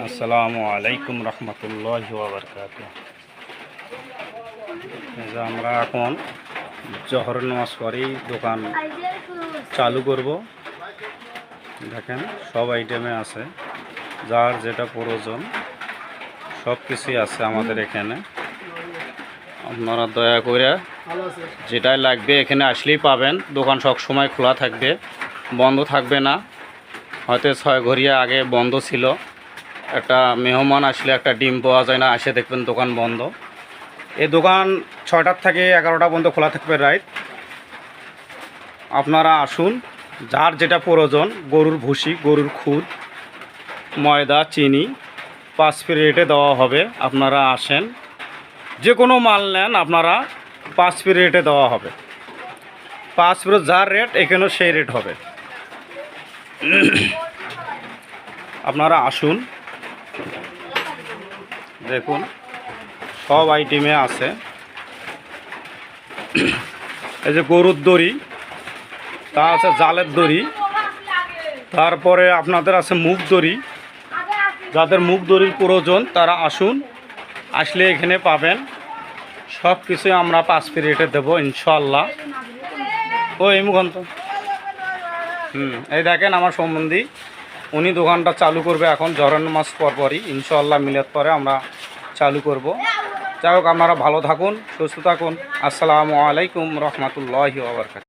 আসসালামু আলাইকুম রহমতুল্লাহি ওয়া বারাকাতুহু। আমরা এখন জোহর নামাজ পড়েই দোকান চালু করব। দেখেন সব আইটেমে আছে, যার যেটা প্রয়োজন সব কিছুই আছে আমাদের এখানে। আপনারা দয়া করে যেটাই লাগবে এখানে আসলেই পাবেন। দোকান সব সময় খোলা থাকবে, বন্ধ থাকবে না। হয়তো 6 ঘড়িয়া আগে বন্ধ ছিল, একটা মেহমান আসলে একটা ডিম পাওয়া যায় না, আসে দেখবেন দোকান বন্ধ। এই দোকান 6টার থেকে 11টা পর্যন্ত খোলা থাকবে রাইট। আপনারা আসুন, যার যেটা প্রয়োজন, গরুর ভুসি, গরুর খুদ, ময়দা, চিনি 5 ফ্রি রেটে দেওয়া হবে। আপনারা আসেন, যে কোনো মাল নেন আপনারা 5 ফ্রি রেটে দেওয়া হবে। 5 ফ্রি যার রেট এখানেও সেই রেট হবে। আপনারা আসুন, দেখুন সব আইটেমে আছে। এই যে গরুর দড়ি, তা আছে জালের দড়ি, তারপরে আপনাদের আছে মুগ দড়ি। যাদের মুগ দড়ির প্রয়োজন তারা আসুন, আসলে এখানে পাবেন। সব কিছুই আমরা 5 ফ্রি রেটে দেবো ইনশাল্লাহ। ও এই মুখান্ত এই দেখেন আমার সম্বন্ধী, উনি দোকানটা চালু করবে এখন জহরের নামাজ পরপরই ইনশাল্লাহ, মিলাদ পরে আমরা চালু করব। যাই হোক, আপনারা ভালো থাকুন, সুস্থ থাকুন। আসসালামু আলাইকুম রহমতুল্লাহি ওয়া বারাকাতুহু।